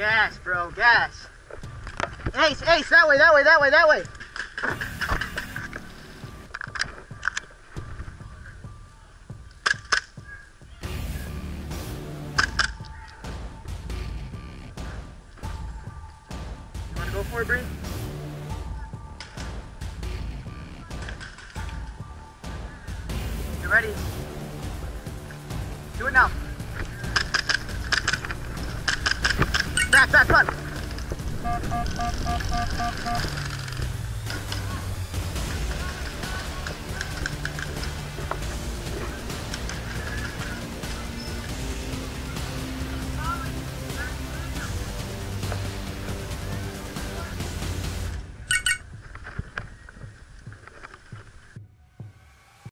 Gas, bro, gas. Ace, Ace, that way, that way, that way, that way. You wanna go for it, Bree? You ready? Do it now. Back, back, run.